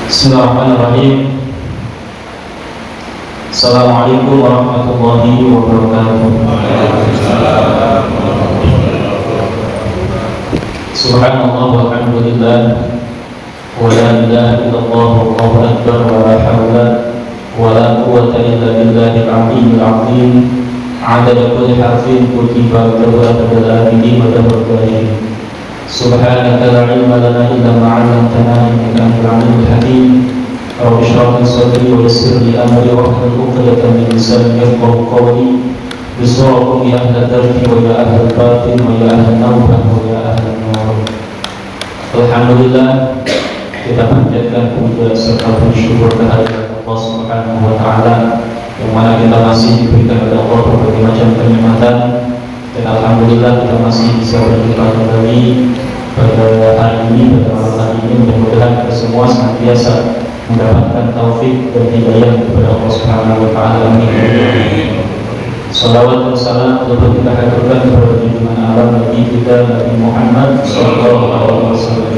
Bismillahirrahmanirrahim. Assalamualaikum warahmatullahi wabarakatuh. Subhanallah walhamdulillah wa la ilaha illallah wallahu akbar wa la hawla wa la quwwata illa billahil aliyyil azim. Adada kulli harfin kutiba bil amini wa bil Subhanaka la ilma lana illa ma 'allamtana innaka antal alimul hakim. Rabbi shrah li sadri wa yassir li amri wahlul 'uqdatam min lisani yafqahu qawli. Bismillah ya ahla darbi wa ya ahla batin wa ya ahla nawbah wa ya ahla nur. Alhamdulillah, kita panjatkan puja serta bersyukur kehadirat Allah Subhanahu wa taala yang mana kita masih diberikan oleh Allah berbagai macam kenikmatan. Dan alhamdulillah kita masih bisa berjumpa kembali pada hari ini, pada malam hari ini. Mudah-mudahan kita semua senantiasa mendapatkan taufik dan hidayah kepada Allah Subhanahu wa taala. Amin. Salawat dan salam telah kita haturkan kepada junjungan alam Nabi kita Nabi Muhammad sallallahu alaihi wasallam,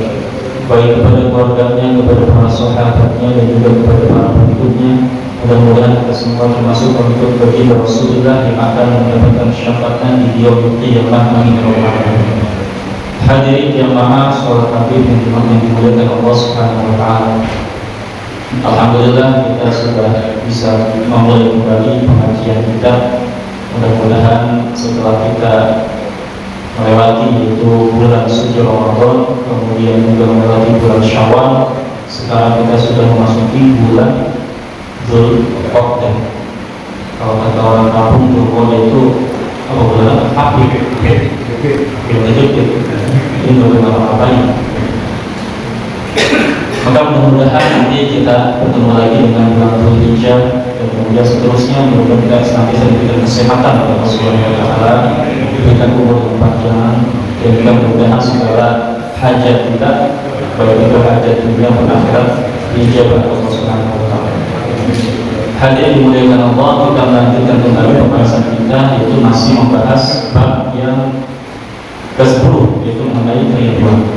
baik kepada keluarganya, kepada para sahabatnya dan juga kepada para pengikutnya. Mudah-mudahan kita semua termasuk pengikut bagi Rasulullah yang akan mendapatkan syafaatnya di yaumul qiyamah. Amin. Hadirin yang maha sholat Habib yang dimuliakan Allah Subhanahu wa taala. Alhamdulillah kita sudah bisa memulai kembali pengajian kita. Mudah-mudahan setelah kita melewati yaitu bulan suci Ramadan, kemudian juga melewati bulan Syawal, sekarang kita sudah memasuki bulan Dzulqa'dah. Kalau kata orang kampung, Dzulqa'dah itu apa bulan? Habib. Ini beberapa apa-apanya. Maka mudah-mudahan nanti kita bertemu lagi dengan bulan Dzulhijjah dan kemudian seterusnya. Mudah-mudahan kita senantiasa diberikan kesehatan oleh Allah Subhanahu wa taala, diberikan umur yang panjang, dan juga mudah-mudahan segala hajat kita, baik itu hajat dunia maupun akhirat, dijabah Allah Subhanahu wa taala. Hadirin dimuliakan Allah, kita melanjutkan kembali pembahasan kita, yaitu masih membahas bab yang ke-10, yaitu mengenai kerinduan.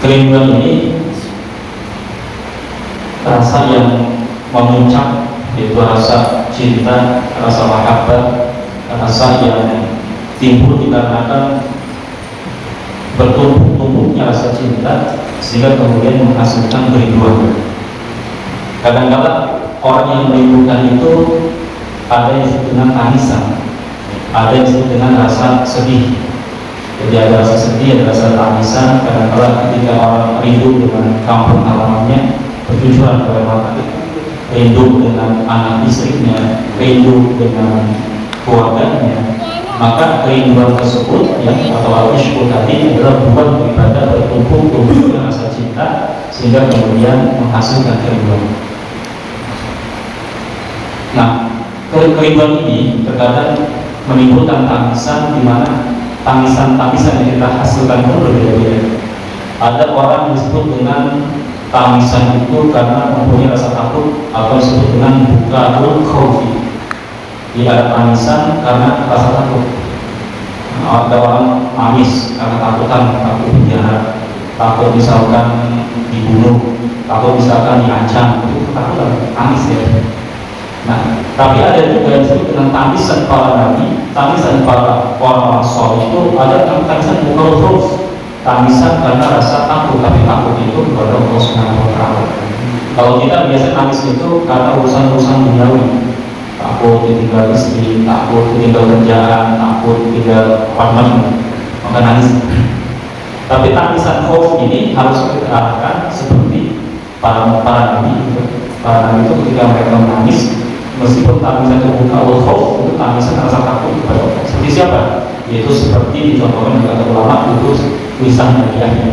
Kerinduan ini rasa yang memuncak, yaitu rasa cinta, rasa mahabbah, rasa yang timbul dikarenakan bertumbuh-tumbuhnya rasa cinta sehingga kemudian menghasilkan kerinduan. Kadang-kadang orang yang merindukan itu ada yang disebut dengan tangisan, ada yang disebut dengan rasa sedih. Jadi ada rasa sedih, ada rasa tangisan. Kadang-kadang ketika orang rindu dengan kampung halamannya, bertujuan kepada mata, rindu dengan anak istrinya, rindu dengan keluarganya, maka kerinduan tersebut atau al-ishq tadi adalah buat daripada bertumbuh-tumbuhnya rasa cinta sehingga kemudian menghasilkan kerinduan. Nah, kerinduan ini terkadang menimbulkan tangisan, di mana tangisan-tangisan yang kita hasilkan pun berbeda-beda. Ada orang yang disebut dengan tangisan itu karena mempunyai rasa takut atau disebut dengan bukaul khaufi. Jadi ada tangisan karena rasa takut. Ada orang nangis karena takutan, takut penjara, takut misalkan dibunuh, takut misalkan diancam, itu ketakutan, nangis ya. Nah, tapi ada juga yang disebut dengan tangisan para nabi, tangisan para orang soleh itu ada tangisan bukan terus, tangisan karena rasa takut, tapi takut itu kepada Allah Subhanahu wa taala. Kalau kita biasa nangis itu karena urusan-urusan duniawi, takut ditinggal istri, takut ditinggal kerjaan, takut ditinggal apa-apa, maka nangis. Tapi tangisan khauf ini harus kita arahkan seperti para nabi. Para nabi itu ketika mereka menangis, meskipun tangisan terbuka Allah khauf, itu tangisan rasa takut kepada Allah. Seperti siapa? Yaitu seperti dicontohkan oleh kata ulama itu tulisan Nabi Yahya.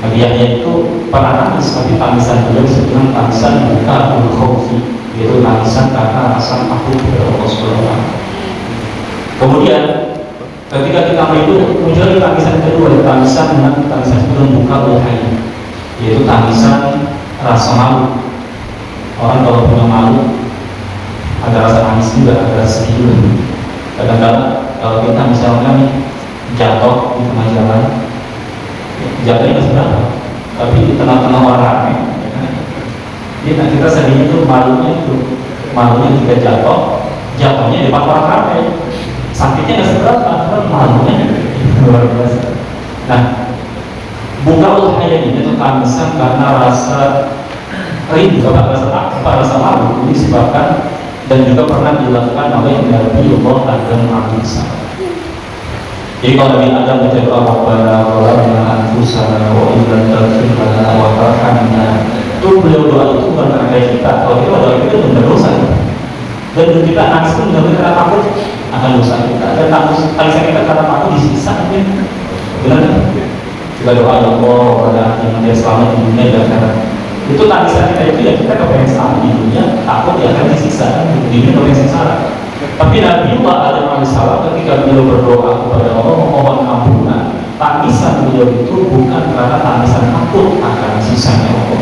Nabi Yahya itu pernah nangis, tapi tangisan beliau disebut dengan tangisan buka Allah khaufi, yaitu tangisan karena rasa takut kepada Allah Subhanahu wa taala. Kemudian ketika kita merindu, muncul tangisan kedua, tangisan buka Allah hayy, yaitu tangisan rasa malu. Orang kalau punya malu, ada rasa nangis juga, ada rasa sedih juga. Kadang-kadang kalau kita misalkan jatuh di tengah jalan, jatuhnya seberapa? tapi di tengah-tengah orang ramai. Jadi kita sedihnya itu malunya jika jatuhnya di depan orang ramai. Sakitnya nggak seberapa, tapi malunya luar biasa. Nah, buka hayat ini itu tangisan karena rasa rindu, rasa takut, rasa malu ini disebabkan dan juga pernah dilakukan oleh Nabi Allah Adam alaihissalam. Jadi kalau Nabi Adam berdoa Rabbana zalamna anfusana wa illam taghfir lana wa tarhamna, itu beliau doa itu bukan karena kita, kalau kita doa itu benar dosa. Dan kita nangis pun benar karena takut akan dosa kita, dan tangisan kita karena takut disiksa, benar kan? Kita doa ya Allah pada yang dia selamat di dunia dan akhirat. Itu tangisan kita itu ya kita kepengen selamat di dunia, takut dia akan disiksa di dunia kepengen sengsara. Tapi Nabi Adam alaihissalam ketika beliau berdoa kepada Allah memohon ampunan, tangisan beliau itu bukan karena tangisan takut akan sisanya Allah,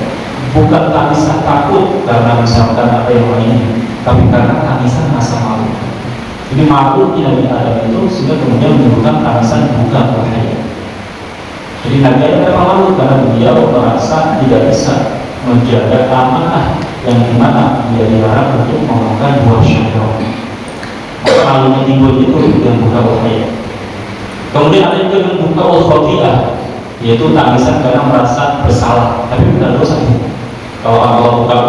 bukan tangisan takut karena misalkan apa yang lainnya, tapi karena tangisan rasa malu. Jadi malu Nabi Adam itu sehingga kemudian menyebutkan tangisan bukan bahaya. Jadi Nabi Adam memang malu karena beliau merasa tidak bisa menjaga amanah yang dimana dia dilarang untuk memakan buah syahwat. Malunya timbul itu yang buka wahaya. Kemudian ada juga yang buka khoti'ah, yaitu tangisan karena merasa bersalah, tapi bukan dosa. Kalau buka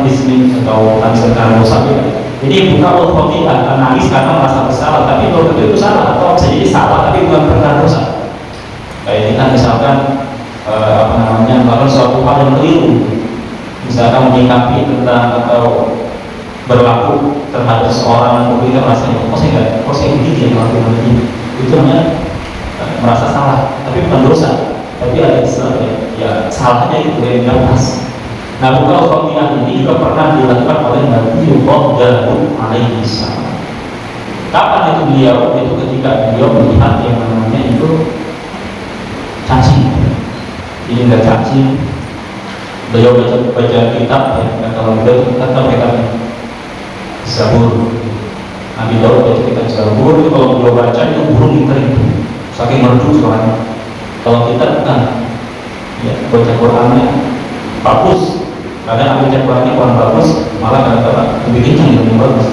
bismillah atau tangisan karena dosa ya. Jadi buka khoti'ah, nangis karena merasa bersalah, tapi kalau itu salah atau bisa jadi salah tapi bukan karena dosa. Kayak kita misalkan melakukan suatu hal yang keliru, misalkan menyikapi tentang atau berlaku terhadap seorang mungkin rasanya kok saya begini ya melakukan begini, itu namanya merasa salah, tapi bukan dosa, tapi ada istilahnya ya salahnya itu yang tidak pas. Nah, buka khoti'ah ini juga pernah dilakukan oleh Nabi Daud alaihissalam. Kapan itu beliau? Itu ketika beliau melihat yang namanya itu cacing. Ini enggak cacing. Beliau baca kitab ya, kalau beliau kitab Zabur. Nabi Daud baca kitab Zabur itu kalau beliau baca itu burung yang kering, saking merdu suaranya. Kalau kita bukan ya, baca Qurannya bagus, kadang baca Qurannya kurang bagus, malah kadang lebih kencang lebih bagus.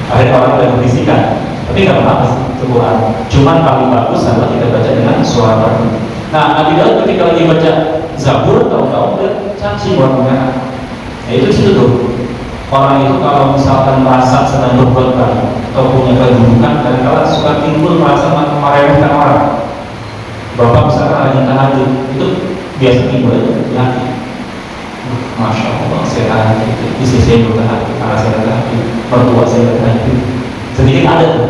Akhirnya orang mulai berbisikan, tapi nggak apa-apa sih itu Quran. Cuman paling bagus adalah kita baca dengan suara merdu. Nah, Nabi Daud ketika lagi baca Zabur, tahu-tahu dia caci warna merah. Nah, itu situ tuh. Orang itu kalau misalkan merasa sedang berbuat baik atau punya kedudukan, kadang-kadang suka timbul merasa meremehkan orang. Bapak misalkan lagi tahajud, itu biasa timbul di hati. Masya Allah, saya tahajud, istri saya juga tahajud, karena saya tahajud, mertua saya tahajud. Sedikit ada tuh.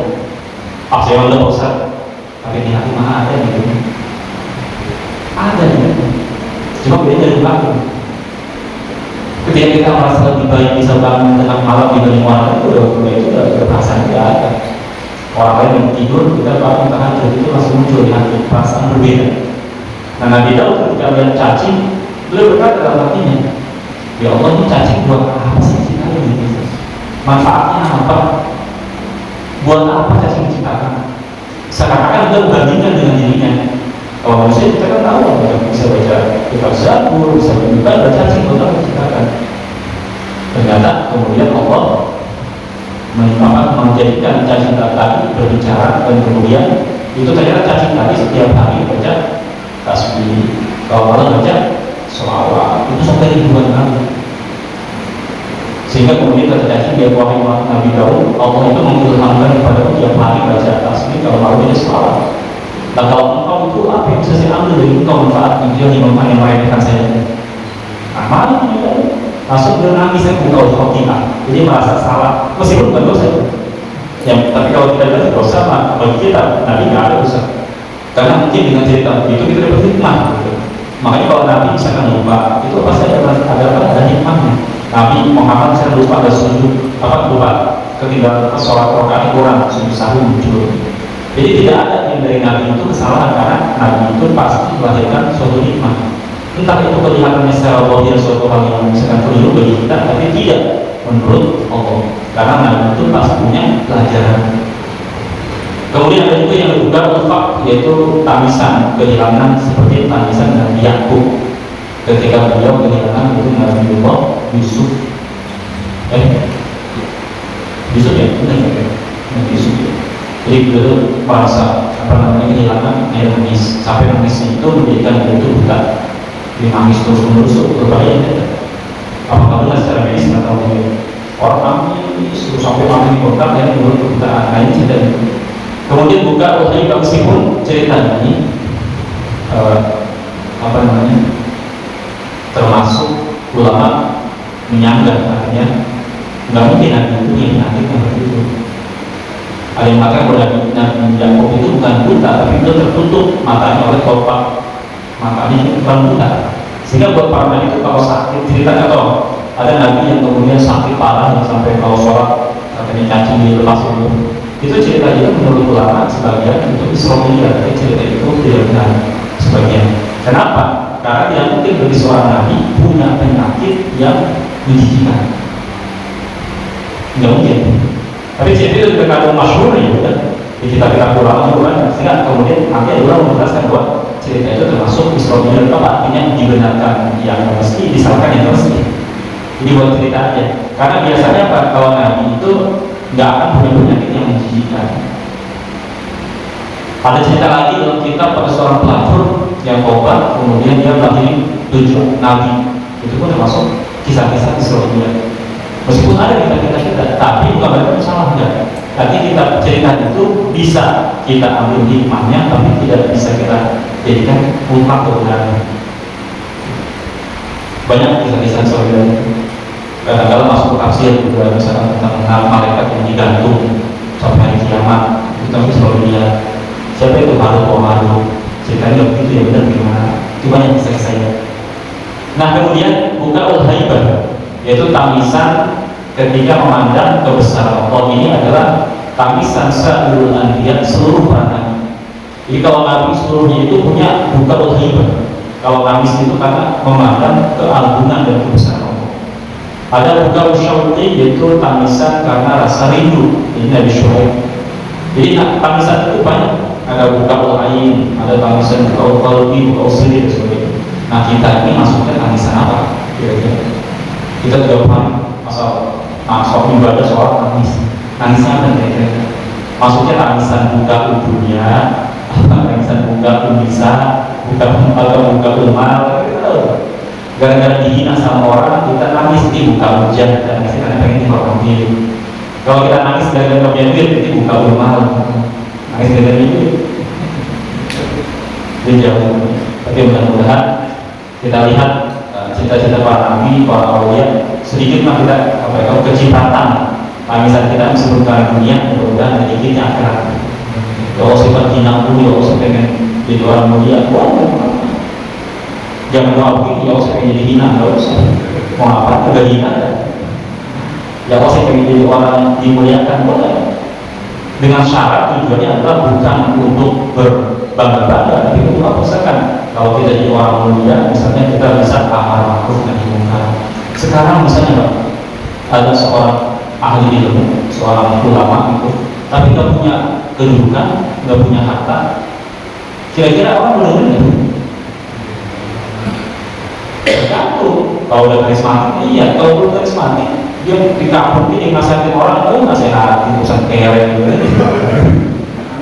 Saya udah Ustaz, tapi di hati mana ada gitu. Ada gitu. Cuma beda dari belakang. Ketika kita merasa lebih baik bisa bangun tengah malam dibanding orang itu udah perasaan tidak ada. Orang lain yang tidur, kita bangun tahajud itu langsung muncul di hati, perasaan berbeda. Nah, Nabi Daud ketika lihat cacing, beliau berkata dalam hatinya, ya Allah, ini cacing buat apa sih kita ini? Manfaatnya apa? Buat apa cacing diciptakan? Seakan-akan kita membandingkan dengan dirinya. Kalau manusia kita kan tahu, bisa baca kitab Zabur, bisa baca cacing, buat apa diciptakan? Ternyata kemudian Allah menjadikan cacing tadi berbicara, dan kemudian itu ternyata cacing tadi setiap hari baca tasbih, kalau malam baca sholawat, itu sampai ribuan kali. Sehingga kemudian kata cacing dia wahai Nabi Daud, Allah itu mengilhamkan kepada tiap hari baca tasbih, kalau malam baca sholawat. Dan kalau engkau itu apa yang bisa saya ambil dari engkau manfaat yang meremehkan saya? Nah, malam juga langsung bernangis, saya buka khoti'ah, jadi merasa salah, meskipun bukan dosa. Ya, tapi kalau kita lihat dosa, bagi kita Nabi nggak ada dosa, karena mungkin dengan cerita itu kita dapat hikmah. Gitu. Makanya kalau Nabi misalkan lupa, itu pasti ada hikmahnya. Nabi Muhammad saya lupa ada sujud, lupa ketinggalan sholat rakaat kurang, sujud sahwi muncul. Jadi tidak ada yang dari Nabi itu kesalahan, karena Nabi itu pasti melahirkan suatu hikmah. Entah itu kelihatannya secara zahir suatu hal yang misalkan keliru bagi kita, tapi tidak menurut Allah, karena Nabi itu pasti punya pelajaran. Kemudian ada juga yang diduga ulfak, yaitu tamisan kehilangan seperti tamisan Nabi Yakub ketika beliau kehilangan itu Nabi Yusuf. Yusuf ya, benar ya, Nabi Yusuf. Jadi beliau merasa kehilangan air nangis, sampai nangisnya itu menjadikan beliau itu buta. Dia nangis terus-menerus, berbahaya ya. Apakah benar secara medis nggak tahu ya. Orang nangis terus sampai mati kontak ya, menurut kebutaan. Nah ini tidak. Kemudian buka ulhaibah, meskipun cerita ini termasuk ulama menyanggah, artinya nggak mungkin Nabi itu yang penyakit seperti itu. Ada yang mengatakan bahwa Nabi Yakub itu bukan buta, tapi itu tertutup matanya oleh kelopak, makanya itu bukan buta. Sehingga buat para nabi itu kalau sakit, cerita atau ada nabi yang kemudian sakit parah yang sampai kalau sholat katanya cacing dilepas itu cerita juga menurut ulama sebagian itu Israiliyah, tapi cerita itu tidak benar sebagian. Kenapa? Karena tidak mungkin bagi seorang nabi punya penyakit yang menjijikan, nggak mungkin. Tapi cerita itu juga kadang masyhur ya, di kitab-kitab ulama juga, sehingga kemudian nanti ulama menjelaskan bahwa cerita itu termasuk Israiliyah, apa artinya dibenarkan yang mesti, disalahkan yang mesti. Jadi buat cerita aja. Karena biasanya kalau nabi itu nggak akan punya penyakit yang menjijikan. Ada cerita lagi dalam kitab pada seorang pelacur yang tobat, kemudian dia melahirkan 7 nabi. Itu pun termasuk kisah-kisah Israiliyah. Meskipun ada kita, tapi bukan berarti salah, enggak. Artinya kita cerita itu bisa kita ambil hikmahnya, tapi tidak bisa kita jadikan mutlak kebenaran. Banyak kisah-kisah Israiliyah. Kadang-kadang masuk ke tafsir juga, misalnya tentang malaikat yang digantung sampai hari kiamat, itu tapi selalu dia siapa itu Harut, ceritanya begitu ya, benar gimana? Itu banyak kisah-kisahnya. Nah kemudian buka ulhaibah, yaitu tamisan ketika memandang kebesaran Allah. Ini adalah tamisan sa'irul anbiya, seluruh para nabi. Jadi kalau nabi seluruhnya itu punya buka ulhaibah. Kalau tamis itu karena memandang keagungan dan kebesaran Allah. Ada buka usyauqi, yaitu tamisan karena rasa rindu. Ini Nabi Syuaib. Jadi tamisan itu banyak. Ada buka ul-ain, ada tamisan buka ul-qalbi, buka ul-siri dan sebagainya. Nah kita ini masuknya tamisan apa? Kira-kira kita tidak paham masalah ibadah soal tangisan apa kira-kira? Masuknya tamisan buka dunia, tamisan buka bisa, buka umal. Gara-gara dihina sama orang, kita nangis di buka hujan, dan nangis karena pengen dihormati. Kalau kita nangis gara-gara punya duit, itu buka umal. Nangis gara-gara duit. Jadi jauh. Tapi mudah-mudahan kita lihat cita-cita para nabi, para awliya, sedikit mah kita kecipratan tangisan kita meskipun karena dunia, mudah-mudahan sedikitnya akhirat. Kalau sifat hinaku, ya Allah pengen jadi orang mulia, jangan doa begini, ya Allah pengen jadi hina, nggak usah. Mau apa? Udah hina kan? Ya Allah pengen jadi orang dimuliakan, boleh. Dengan syarat tujuannya adalah bukan untuk berbangga-bangga, tapi untuk apa? Misalkan kalau kita jadi orang mulia, misalnya kita bisa amar ma'ruf nahi munkar. Sekarang misalnya ada seorang ahli ilmu, seorang ulama itu, tapi nggak punya kedudukan, nggak punya harta, kira-kira orang boleh dengar? Tergantung. Kalau udah karismatik, iya. Kalau belum karismatik, dia di kampung ini nasihatin orang, nasihat urusan kere gitu.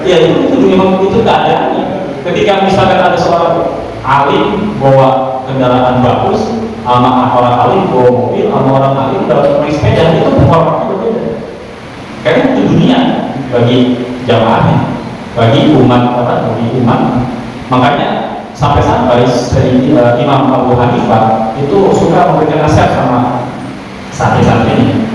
Ya itu memang itu keadaannya. Ketika misalkan ada seorang alim bawa kendaraan bagus, sama orang alim bawa mobil, sama orang alim bawa sepeda, itu penghormatannya berbeda. Karena itu dunia bagi jamaahnya, bagi umat Makanya sampai-sampai Imam Abu Hanifah itu suka memberikan nasihat sama santri-santrinya.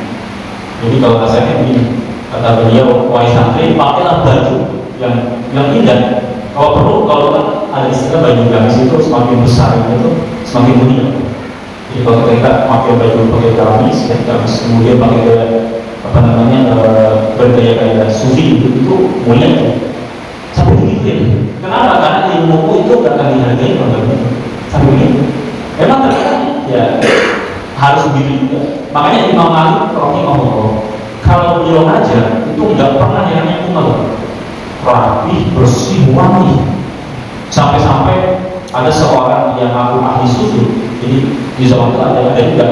Jadi kalau nasihatnya begini, kata beliau, wahai santri, pakailah baju yang indah. Kalau perlu, kalau kan ada istilah baju gamis itu semakin besar itu semakin mulia. Jadi kalau kita pakai baju pakai gamis, kemudian pakai bergaya kayak sufi itu mulia. Sampai begitu. Kenapa? Karena ilmu itu gak akan dihargai kalau begitu. Sampai begitu. Memang terkadang ya harus begitu juga. Makanya Imam Malik rahimahullah, kalau beliau ngajar itu nggak pernah yang umar. rapi, bersih, wangi. Sampai-sampai ada seorang yang ngaku ahli sufi. Jadi di zaman itu ada juga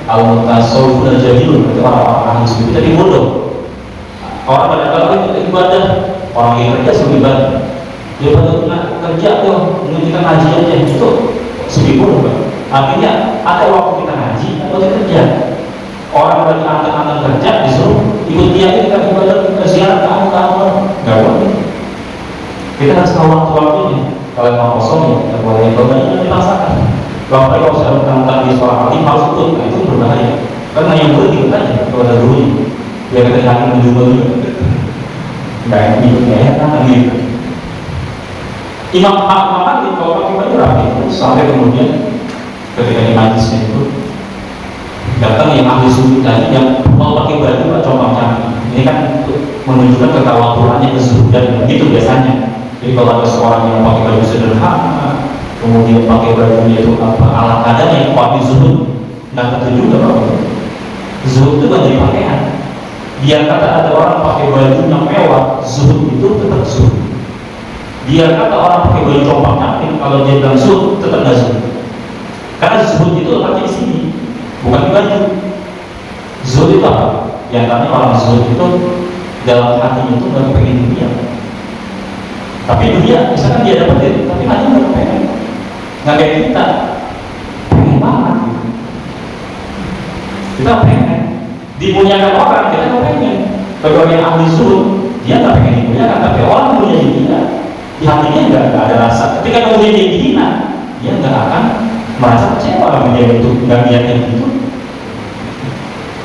al-mutasawwif dan jahilun, itu orang-orang ahli sufi tapi bodoh. Orang pada kalau itu ibadah, orang yang kerja suruh ibadah. Dia pada kerja tuh, kita ngaji aja itu sufi bodoh kan. Artinya ada waktu kita ngaji atau kita kerja. Orang lagi antar-antar kerja disuruh ikut dia, kita ibadah, kita ziarah kamu, nggak boleh. Kita harus tahu waktu-waktunya. Kalau mau kosong ya kita boleh, kalau banyak dipaksakan. Kalau saya menantang di sekolah alim harus ikut, nah itu berbahaya. Karena yang boleh ikut aja kalau ada gurunya. Biar kita yakin menjumpa juga. Nggak enak gitu. Imam Ahmad kalau pakai baju rapi sampai kemudian ketika di majlisnya itu datang yang ahli sufi tadi yang mau pakai baju nggak compang-camping. Ini kan menunjukkan ketawaduannya, kezuhudan gitu biasanya. Jadi kalau ada seorang yang pakai baju sederhana, kemudian pakai bajunya itu apa ala kadarnya, pakai zuhud, nggak tentu juga Pak. Zuhud itu kan jadi pakaian. Dia kata ada orang pakai baju yang mewah, zuhud itu tetap zuhud. Dia kata orang pakai baju compang-camping, kalau dia bilang zuhud tetap nggak zuhud. Karena zuhud itu letaknya di sini, bukan di baju. Zuhud itu apa? Yang tadi orang zuhud itu dalam hatinya itu nggak pengen dunia. Tapi dunia, misalkan dia dapat itu, tapi hatinya nggak pengen. Nggak kayak kita, pengen banget gitu. Kita pengen dimunyakan orang, kita nggak pengen. Bagi orang yang ahli zuhud, dia nggak pengen dimunyakan, tapi orang punya dia, di hatinya nggak ada rasa. Ketika kemudian dia dihina, dia nggak akan merasa kecewa dengan dia itu, nggak niatnya gitu.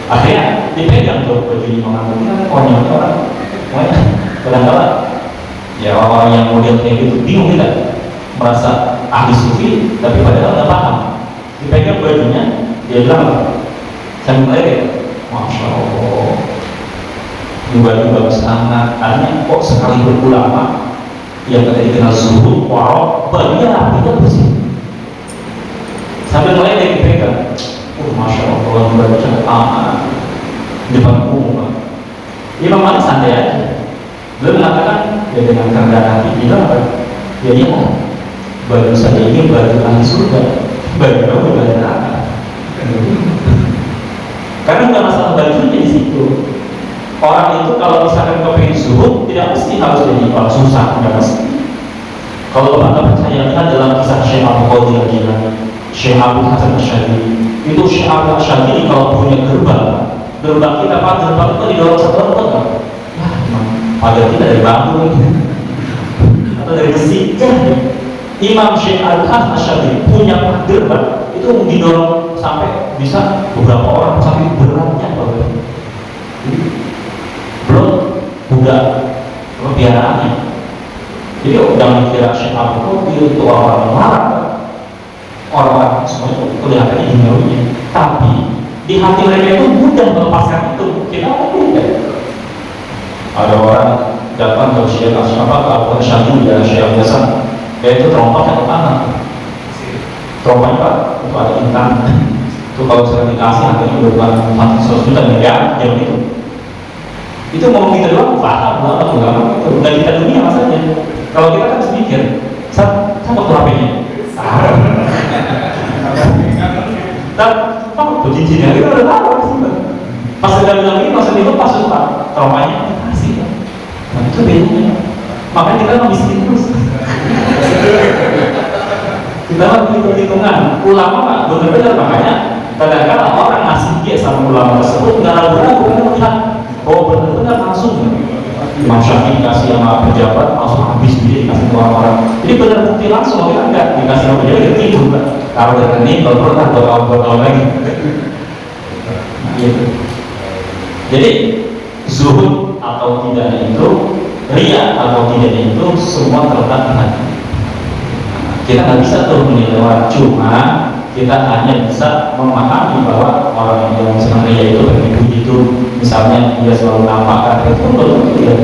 Akhirnya dipegang tuh baju ini mengambil konyol orang, kadang-kadang ya orang-orang yang model kayak gitu bingung kita, merasa ahli sufi tapi padahal nggak paham. Dipegang bajunya, dia bilang saya mulai masya Allah, ini baju bagus amat. Artinya kok sekali berulama yang tadi dikenal suhu, wow, bajunya rapi dan bersih. Sampai mulai dia dipegang, masya Allah, baju sangat amat di depan umum. Imam Malik santai aja. Beliau mengatakan ya dengan kerendahan hati bilang apa? Ya iya, baju saya ini baju ahli surga, baju kamu baju neraka. Karena nggak masalah bajunya di situ. Orang itu kalau misalkan kepengen zuhud tidak mesti harus jadi orang susah, nggak mesti. Kalau Anda percaya, lihat dalam kisah Syekh Abu Qadir Al-Jilani, Syekh Abu Hasan Asy'ari. Itu Syekh Abu Asy'ari kalau punya gerbang kita pagar gerbang itu didorong satu orang kan? Ya, pagar kita dari bambu atau dari besi. Imam Syekh Al-Hasan Asy'ari punya gerbang itu didorong sampai bisa beberapa orang, sampai beratnya pagar. Belum budak piaraannya. Jadi jangan kira Syekh Abu Qadir itu orang marah, orang semuanya kelihatannya duniawinya, tapi di hati mereka itu mudah melepaskan itu. Kita mudah. Ada orang datang ke Syekh Abu Asy'ari ya Syekh Hasan, yaitu terompaknya ke tangan. Terompaknya Pak, itu ada intan. Itu kalau saya dikasih harganya udah bukan 100 juta ya, yang itu. Itu mau kita doang, paham ulama itu nggak kita dunia masalahnya. Kalau kita kan sedikit, saya mau tuh HP-nya. Dan kamu tuh cincinnya kita udah tahu sih. Pas sudah bilang ini, pas itu pas suka traumanya kasih. Nah itu bedanya. Makanya kita nggak miskin terus. Kita lagi hitung-hitungan. Ulama nggak benar-benar, makanya kadang-kadang orang ngasih dia sama ulama tersebut nggak ragu-ragu kan melihat oh benar-benar langsung. Imam Syafi'i kasih sama pejabat langsung habis dia dikasih ke orang-orang. Jadi benar bukti langsung, kita enggak dikasih sama pejabat dia tidur kan. Kalau rekening kalau pernah bertahun lagi. Nah, gitu. Jadi zuhud atau tidaknya itu, ria atau tidaknya itu semua terletak di hati. Kita nggak bisa tuh menilai orang, cuma kita hanya bisa memahami bahwa orang yang senang ria itu begitu itu, misalnya dia selalu nampakkan itu pun belum tentu ya.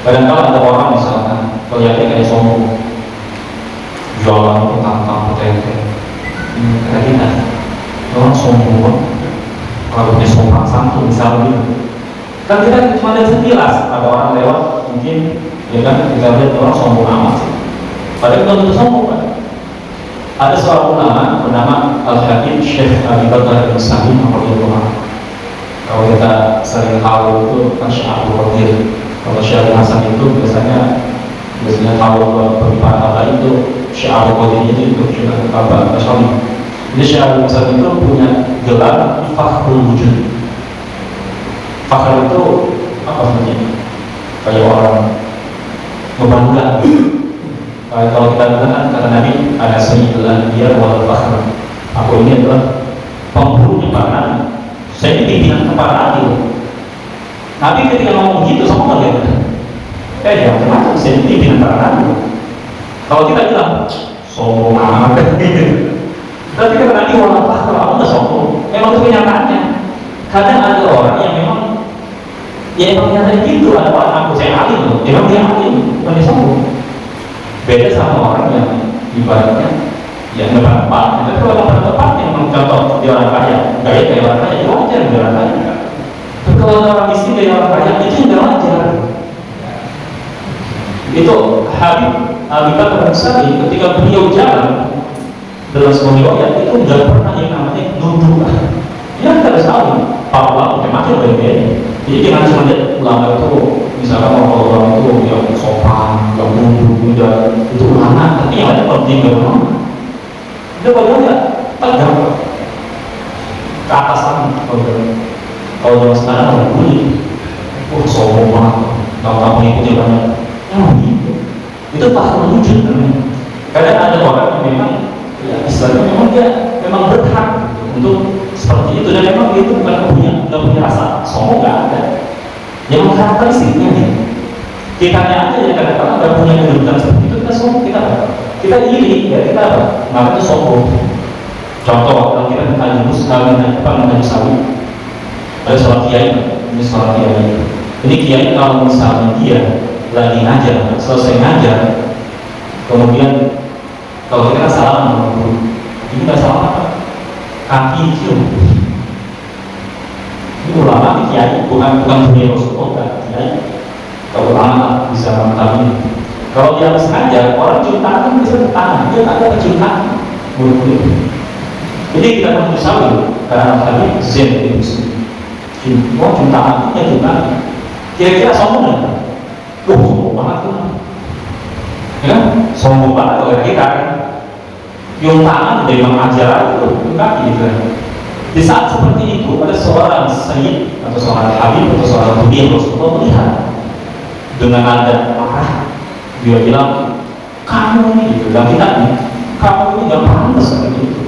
Kadang-kadang ada orang misalkan kelihatannya kayak sombong, jualan itu tantang petenteng, kayak kita orang sombong, kalau dia sombong santun misalnya gitu. Kan kita cuma lihat sekilas ada orang lewat mungkin Ya kan, kita lihat orang sombong amat sih. Padahal belum tentu sombong kan. Ada seorang ulama bernama Al-Hakim Syekh Abi Bakar bin Sa'id radhiyallahu anhu. Kalau kita sering tahu itu kan Syekh Abdul Qadir. Kalau Syekh Hasan itu biasanya tahu pembicaraan apa itu Syekh Abdul Qadir itu Syekh apa Syekh. Jadi Syekh Abdul Hasan itu punya gelar Fakhrul Wujud. Fakhr itu apa sebenarnya? Kayak orang ngebangga. Kalau kita dengar kata Nabi, ada sayyidul dia wal fakhr. Aku ini adalah pemburunya para nabi. Saya ini pimpinan para nabi. Nabi ketika ngomong begitu sama kalian, jangan kenapa saya ini pimpinan para nabi. Kalau kita bilang sombong amat, berarti kata Nabi wal fakhr, aku nggak sombong. Memang itu kenyataannya. Kadang ada orang yang memang nyatanya gitu, ada orang aku saya alim, memang dia alim, bukan dia sombong. Beda sama orang yang ibaratnya yang berapa, tapi kalau orang tepat yang mencontoh dia orang kaya, gaya kayak orang kaya, itu wajar dia orang kaya. Tapi kalau orang miskin kayak orang kaya, itu nggak wajar. Itu Habib Abi Bakar bin Sa'id ketika beliau jalan dalam sebuah riwayat itu nggak pernah yang namanya nunduk. Ya kita harus tahu, para ulama macam berbeda. Jadi jangan cuma lihat ulama itu, misalkan orang itu yang sopan, yang mundur, itu ulama, tapi yang ada penting gak ulama. Itu kalau dia tegak ke atas sana. Kalau zaman sekarang orang kulit, sombong banget, kalau mengikuti banyak, gitu. Itu fakhrul wujud namanya. Kadang ada orang yang memang, ya istilahnya memang dia memang berhak untuk seperti itu, dan memang itu bukan nggak punya rasa sombong, nggak ada. Yang karakteristiknya nih, kita aja yang kadang-kadang nggak punya kedudukan seperti itu, kita sombong, kita iri, ya kita apa? Nggak itu sombong. Contoh kalau kita tanya sawi, ada seorang kiai, ini seorang kiai. Ini kiai kalau misalnya dia lagi ngajar, selesai ngajar, kemudian kalau kita salam, ini nggak salah apa? Kaki cium. Ini ulama kiai, bukan dunia Rasulullah, kiai. Kalau ulama bisa mengetahui. Kalau dia habis ngajar, orang cium tangan bisa ke tangan, dia tak ada cium tangan. Jadi kita perlu sawi karena tadi zen itu cium tangan, ya cium tangan. Kira-kira sombong nggak? Sombong banget tuh. Ya, sombong banget kalau kita kan. Cium tangan dari mengajar itu kaki gitu. Di saat seperti itu ada seorang sayyid atau seorang habib atau seorang nabi Rasulullah melihat dengan nada marah, dia bilang kamu ini gitu, dan kita nih kamu ini nggak pantas seperti itu.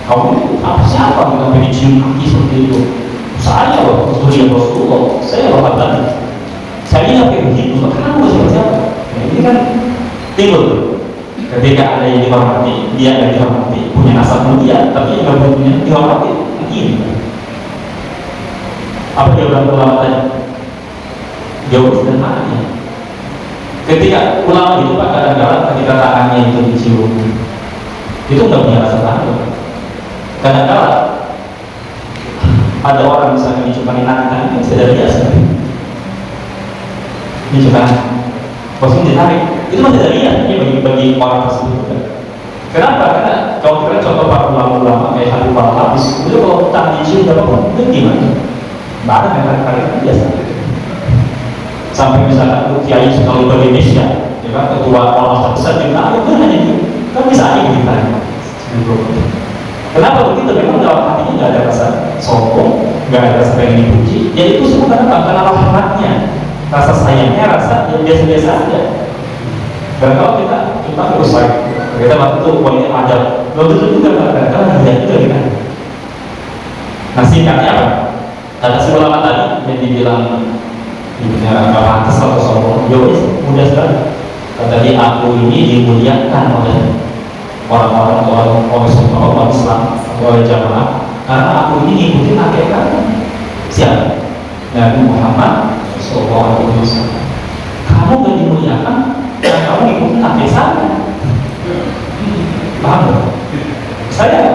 Kamu itu apa siapa yang pengen cium kaki seperti itu? Saya loh nabi Rasulullah, saya loh abadi. Saya yang kayak begitu, kamu siapa? Ini kan timbul. Ketika ada yang dihormati, dia yang dihormati, punya nasab mulia, tapi yang nggak punya dihormati, begini. Apa dia bilang ulama tadi? Jauh sederhananya. Ketika ulama itu pak kadang-kadang ketika tangannya itu dicium, itu nggak punya rasa takut. Kadang-kadang ada orang misalnya diciumkan tangan, itu sudah biasa. Diciumkan, pasti ditarik. Itu masih dari bagi orang tersebut. Kenapa? Karena kalau kita contoh para ulama-ulama kayak Habib Al-Habis, itu kalau tangan dicium berapa itu gimana? Nggak ada kali-kali biasa. Sampai misalkan kiai sekali di Indonesia, ya kan, ketua ormas terbesar di tangan itu hanya itu, kan bisa aja kita. Kenapa begitu? Memang dalam hatinya nggak ada rasa sombong, nggak ada rasa pengen dipuji. Ya itu semua karena rahmatnya, rasa sayangnya, rasa yang biasa-biasa aja. Dan kalau kita terus lagi, kita waktu itu poinnya ada, belum tentu juga karena tidak juga kita. Nah singkatnya apa? Kata si ulama tadi yang dibilang nggak pantas atau sombong, jauh mudah sekali. Kata dia, aku ini dimuliakan oleh orang-orang Islam, oleh jamaah, karena aku ini ngikutin ajaran siapa? Nabi Muhammad SAW. Kamu gak dimuliakan? Dan kamu ngikutin nabi saya. Paham? Saya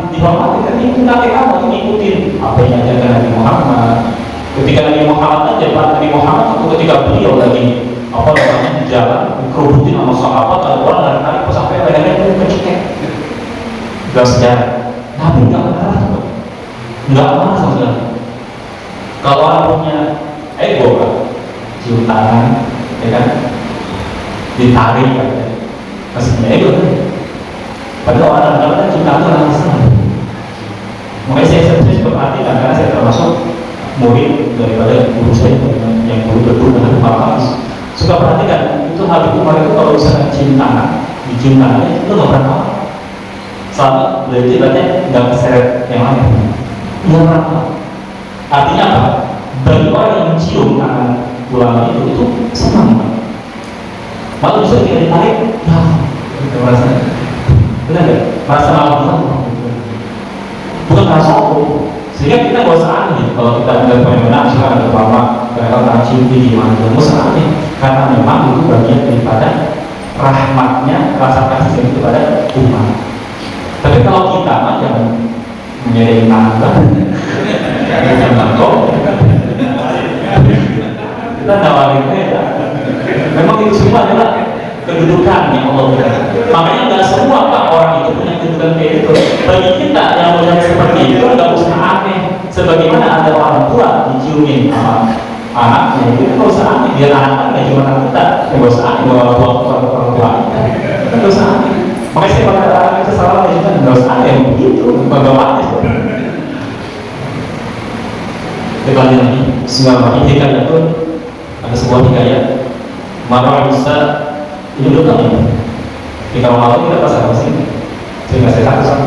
dihormati kan itu nabi kamu ngikutin apa yang ajarkan Nabi Muhammad. Ketika Nabi Muhammad aja, Nabi Muhammad itu ketika beliau lagi apa namanya di jalan dikerubutin sama sahabat, ada orang tarik sampai lehernya itu kecekek. Gak sejarah. Nabi nggak marah, nggak marah sama sekali. Kalau orang punya ego kan, cium tangan, ya kan, ditarik kan, masih punya ego kan. Padahal orang kan cium tangan orang senang. Makanya saya perhatikan karena saya termasuk murid daripada guru saya yang guru betul dengan Pak suka perhatikan itu Habib Umar itu kalau misalnya cium tangan, dicium tangannya itu nggak pernah marah. Selama beliau itu ibaratnya nggak keseret yang lain, nggak pernah. Artinya apa? Bagi orang yang mencium tangan ulama itu senang. Malah bisa kita ditarik, ya, kita merasa, benar nggak? Merasa malah bukan merasa aku. Sehingga kita nggak usah aneh kalau kita melihat fenomena misalkan ada ulama mereka cium di gimana, nggak usah aneh karena memang itu bagian daripada rahmatnya rasa kasih itu kepada umat. Tapi kalau kita mah jangan menjadi nangga, jangan nangkok, kita nawarin beda. Memang itu semua adalah kedudukan yang Allah berikan. Makanya nggak semua Pak orang itu punya kedudukan kayak itu. Bagi kita yang melihat seperti itu nggak usah aneh. Sebagaimana ada orang tua diciumin sama anaknya, itu nggak usah aneh. Dia anak nggak cuma anak kita, nggak usah aneh. Orang tua nggak usah aneh. Makanya saya pada orang itu salah juga nggak usah aneh begitu. Bagaimana itu? Kita lanjut lagi. Semua hikayat itu ada sebuah hikayat. Maka bisa ini dulu kan ya. Kita malam kita pas apa sih? Saya nggak saya satu sama.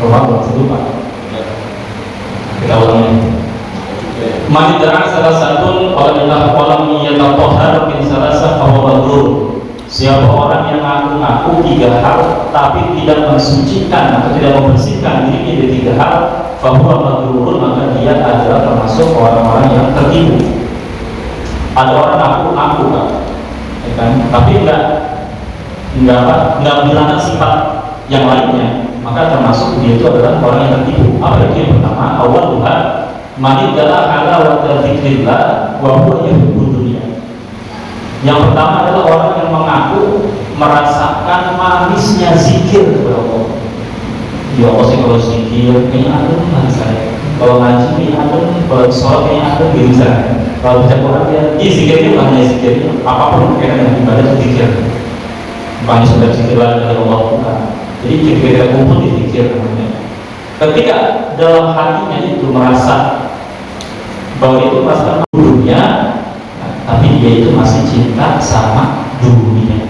Kalau belum saya lupa. Kita ulangi. Manidara salah satu orang yang tohar bin salasa fawadur. Siapa orang yang ngaku-ngaku tiga hal tapi tidak mensucikan atau tidak membersihkan dirinya dari tiga hal, fahuwa madrurun, maka dia adalah termasuk orang-orang yang tertipu. Ada orang ngaku-ngaku kan, ya kan? Tapi enggak menghilangkan sifat yang lainnya, maka termasuk dia itu adalah orang yang tertipu. Apa itu yang pertama? Awal Tuhan manidara ala wa dzikrillah wa huwa yuhibbud dunya. Yang pertama adalah orang yang mengaku merasakan manisnya zikir kepada Allah. Ya Allah sih kalau zikir kayaknya ada nih saya. Kalau ngaji kayaknya ada nih, kalau sholat kayaknya ada gitu misalnya. Kalau baca Quran ya, zikirnya bukan hanya zikirnya, apapun kaitan dengan ibadah itu zikir. Bukan sudah zikir dari Allah bukan. Jadi kita kumpul di zikir namanya. Ketika dalam hatinya itu merasa bahwa itu merasakan dunia, tapi dia itu masih cinta sama dunia.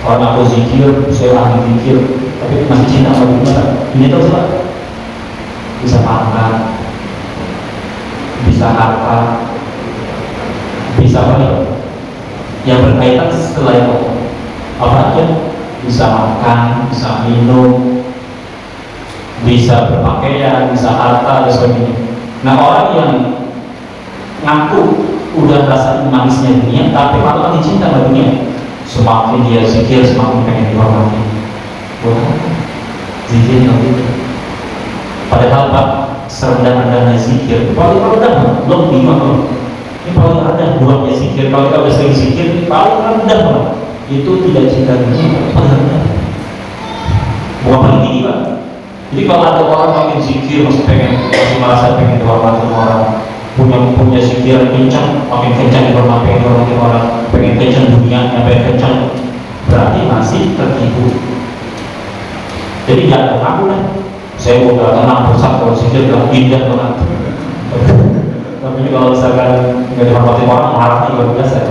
Orang aku zikir, saya ahli zikir, tapi masih cinta sama dunia. Ini tahu siapa? Bisa pangkat, bisa harta, bisa apa? Yang berkaitan setelah itu apa aja? Bisa makan, bisa minum, bisa berpakaian, bisa harta dan sebagainya. Nah orang yang ngaku udah rasain manisnya dunia, tapi malah dicinta sama dunia. Semakin dia zikir, semakin pengen dihormati. Wah, zikir yang itu. Padahal Pak, serendah-rendahnya zikir, paling rendah, belum lima loh. Ini paling rendah buatnya zikir. Kalau kita udah sering zikir, ini paling rendah loh. Itu tidak cinta dunia, paling rendah. Bukan paling tinggi Pak. Jadi kalau ada orang makin zikir, masih merasa pengen dihormati orang. Punya zikir kencang, makin kencang dihormati orang, pengen kencang dunia, pengen kencang, berarti masih tertipu. Jadi nggak ada ngaku lah. Saya udah tenang pusat kalau zikir udah indah banget. Tapi kalau misalkan nggak dihormati orang, marahnya luar biasa.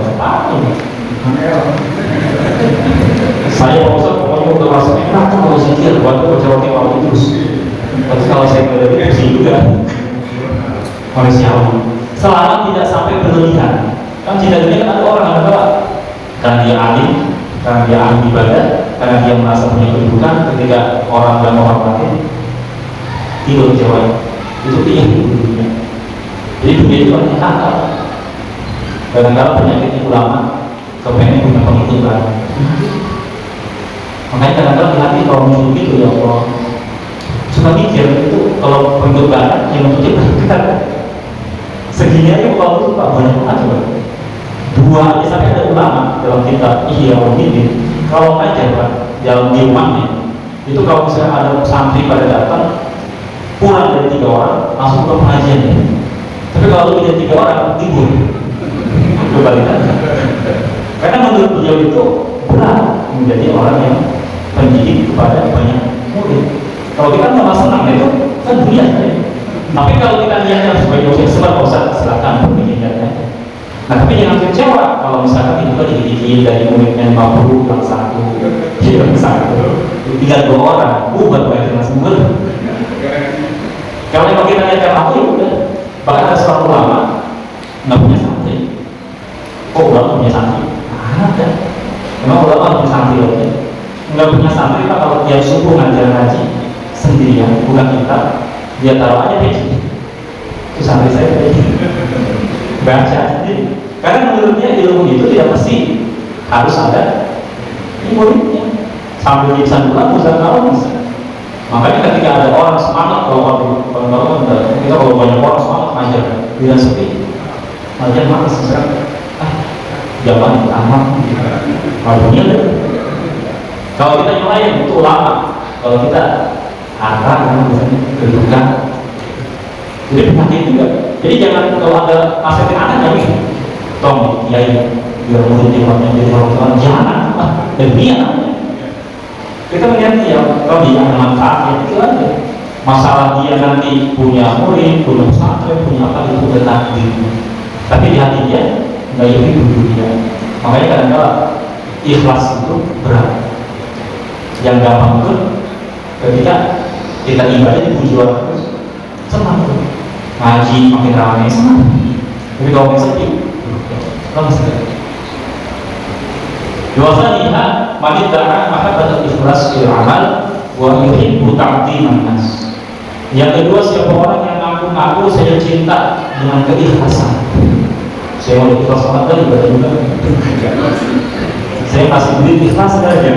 Saya Pak Ustaz pokoknya udah merasa enak kalau zikir, buat baca waktu terus. Tapi kalau saya nggak ada pusing juga. Manusiawi selama tidak sampai berlebihan. Kan tidak dunia kan ada orang yang berdoa karena dia alim, karena dia ahli ibadah, karena dia merasa punya kedudukan. Ketika orang tidak menghormati, tidur jawab itu dia dunia. Jadi dunia itu artinya akal. Kadang-kadang penyakit ulama kepengen punya pengikut banyak. Makanya kadang-kadang di hati kalau muncul gitu ya Allah, cuma mikir itu kalau pengikut banyak yang mengikuti berkat segini aja kalau itu Pak banyak banget coba. dua aja. Sampai ada ulama dalam kitab Ihya Ulumuddin, kalau ngajar Pak, dalam di rumahnya itu kalau misalnya ada santri pada datang kurang dari 3 orang langsung ke pengajian ya. Tapi kalau lebih dari 3 orang libur. Kebalikan. Karena menurut beliau itu berat menjadi orang yang pendidik kepada banyak murid. Kalau kita malah senang itu kan dunia saja. Tapi kalau kita niatnya sebagai dosen, sebab usah silakan berpikirnya. Nah, tapi jangan kecewa kalau misalkan itu dididik dari muridnya 50 yang satu, yang satu, tinggal 2 orang, buat banyak yang sumber. Kalau memang kita niatkan aku ya udah. Bahkan ada seorang ulama nggak punya santri. Kok ulama punya santri? Ada. Memang ulama punya santri aja. Nggak punya santri Pak, kalau dia subuh ngaji sendirian, bukan kita, dia taruh aja peci. Itu santri saya peci. Baca sendiri. Karena menurutnya ilmu itu tidak mesti harus ada muridnya. Sambil dia bisa pulang, bisa tahu bisa. Makanya ketika ada orang semangat, kalau kita kalau banyak orang semangat ngajar, tidak sepi. Ngajar malas sekarang. Jangan amat. Malunya deh. Kalau kita nyelayan itu ulama. Kalau kita arah, misalnya kedudukan. Jadi penyakit juga. Jadi jangan kalau ada nasihatin anak jangan tong kiai biar murid yang jadi orang jangan demi anaknya. Kita melihat dia kalau dia ada manfaatnya itu aja. Masalah dia nanti punya murid, punya pesantren, punya apa itu udah takdir. Tapi di hati dia nggak yakin dunia. Makanya kadang-kadang ikhlas itu berat. Yang gampang itu ketika kita ibadah dipuji orang terus senang tuh. Ngaji makin ramai senang. Tapi kalau makin sepi, lemes sekali. Dewasanya manidara mahabbatul ikhlas fil amal wa yuhibbu ta'dhiman nas. Yang kedua, siapa orang yang ngaku-ngaku saya cinta dengan keikhlasan. Saya mau ikhlas banget ibadah juga. Saya masih beli ikhlas saja.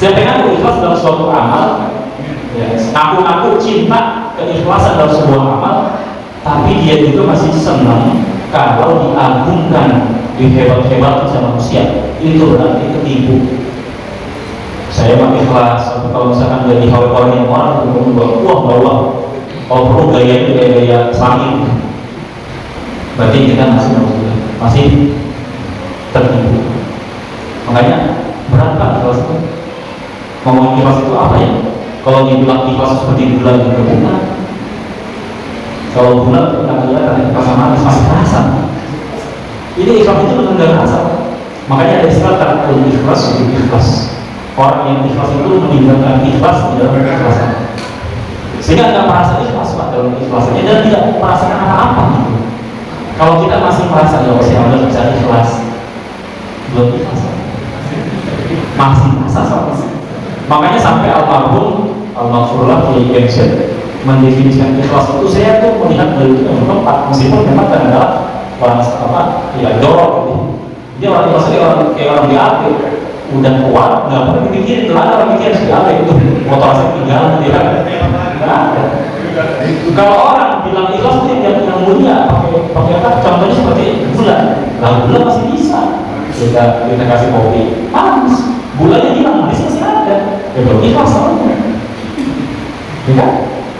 Siapa yang ngaku ikhlas dalam suatu amal, ya, ngaku-ngaku cinta keikhlasan dalam sebuah amal, tapi dia juga masih senang kalau diagungkan, dihebat-hebatkan sama manusia, itu berarti ketipu. Saya mah ikhlas, tapi kalau misalkan dia dihawai-hawain orang, kemudian wah bawah, kalau perlu gaya itu gaya selangit, berarti kita masih tertipu. Makanya berat Pak ikhlas itu. Ngomong ikhlas itu apa ya? Kalau dibilang ikhlas seperti bulan yang berbulan, kalau bulan kita lihat ikhlas sama masih rasa. Ini ikhlas itu benar nggak rasa. Makanya ada istilah tarikul ikhlas untuk ikhlas. Orang yang ikhlas itu meninggalkan ikhlas di dalam ikhlasan, sehingga nggak merasa ikhlas Pak dalam ikhlasannya dan tidak merasakan apa-apa gitu. Kalau kita masih merasa ya saya harus bisa ikhlas, belum ikhlas, masih merasa sama. Makanya sampai almarhumullah di Benson mendefinisikan ikhlas itu, saya tuh melihat dari itu yang tempat, meskipun memang kadang-kadang orang apa ya jorok gitu. Dia orang ikhlas itu kayak orang diapi, udah kuat, nggak pernah dipikirin. Kalau ada orang mikir segala itu motor saya tinggal, dia nggak ada. Kalau orang bilang ikhlas itu yang mulia, pakai apa? Contohnya seperti gula. Lalu gula masih bisa kita kasih kopi, panas. Gulanya hilang, manis masih ada. Ya belum ikhlas namanya. Ya kan?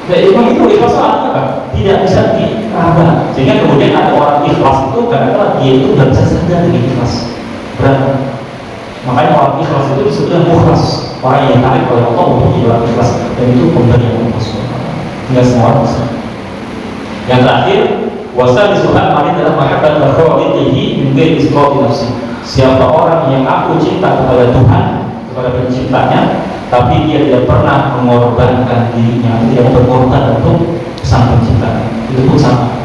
Ya memang itu ikhlas artinya apa? Tidak bisa diraba. Sehingga kemudian ada orang ikhlas itu kadang-kadang dia itu nggak bisa sadar dengan ikhlas. Berat. Makanya orang ikhlas itu disebutnya mukhlas, orang yang tarik oleh Allah untuk jadi orang ikhlas, dan itu pemberian Allah SWT. Tidak semua orang bisa. Yang terakhir, wasa disuhat mari dalam mahabbat berkhawatihi mungkin isqati nafsi. Siapa orang yang aku cinta kepada Tuhan, kepada penciptanya, tapi dia tidak pernah mengorbankan dirinya, tidak berkorban untuk sang penciptanya, itu pun sama.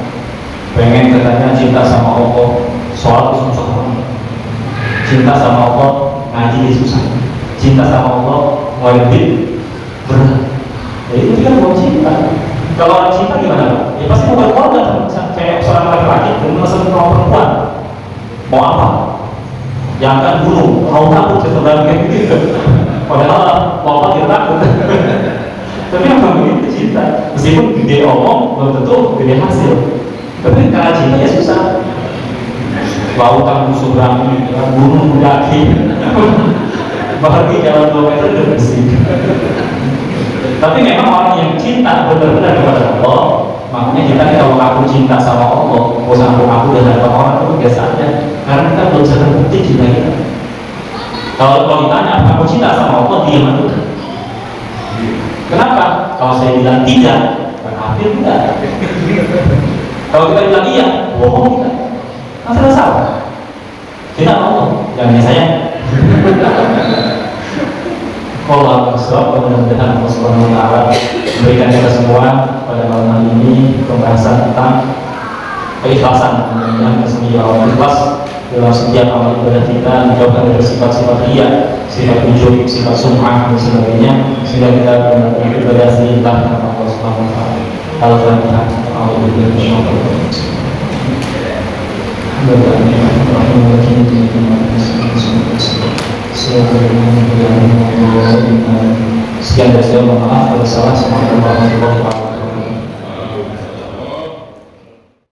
Pengen katanya cinta sama Allah, sholat itu susah banget. Cinta sama Allah, ngaji susah. Cinta sama Allah, wajib berat. Ya itu kan bukan cinta. Kalau orang cinta gimana? Ya pasti mau berkorban. Kayak seorang laki-laki dan mesen perempuan, mau apa? Jangan bunuh, mau takut setelah kayak gitu. Padahal mau apa kita takut. Tapi yang begitu cinta, meskipun gede omong belum tentu gede hasil. Tapi karena cinta ya susah. lautan musuh berani, gunung mendaki, bagi jalan 2 meter udah bersih. Tapi memang orang yang cinta benar-benar kepada Allah, makanya kita kalau aku cinta sama Allah, mau sama aku dan sama orang itu biasa aja, karena kita belum bisa terbukti cinta kita. Kalau ditanya apa aku cinta sama Allah, diam aja. Kenapa? Kalau saya bilang tidak, kafir tidak. Kalau kita bilang iya, bohong tidak. Masalah salah. Cinta Allah, jangan saya. Allah bersuara, mudah-mudahan Allah Subhanahu wa Ta'ala memberikan kita semua pada malam hari ini pembahasan tentang keikhlasan. Mudah-mudahan kita semua ikhlas dalam setiap amal ibadah kita, menjauhkan dari sifat-sifat riya, sifat ujub, sifat sum'ah dan sebagainya, sehingga kita benar-benar beribadah lillah karena Allah Subhanahu wa Ta'ala. Al-Fatihah. Sekian dari saya, mohon maaf kalau salah. Assalamualaikum warahmatullahi wabarakatuh.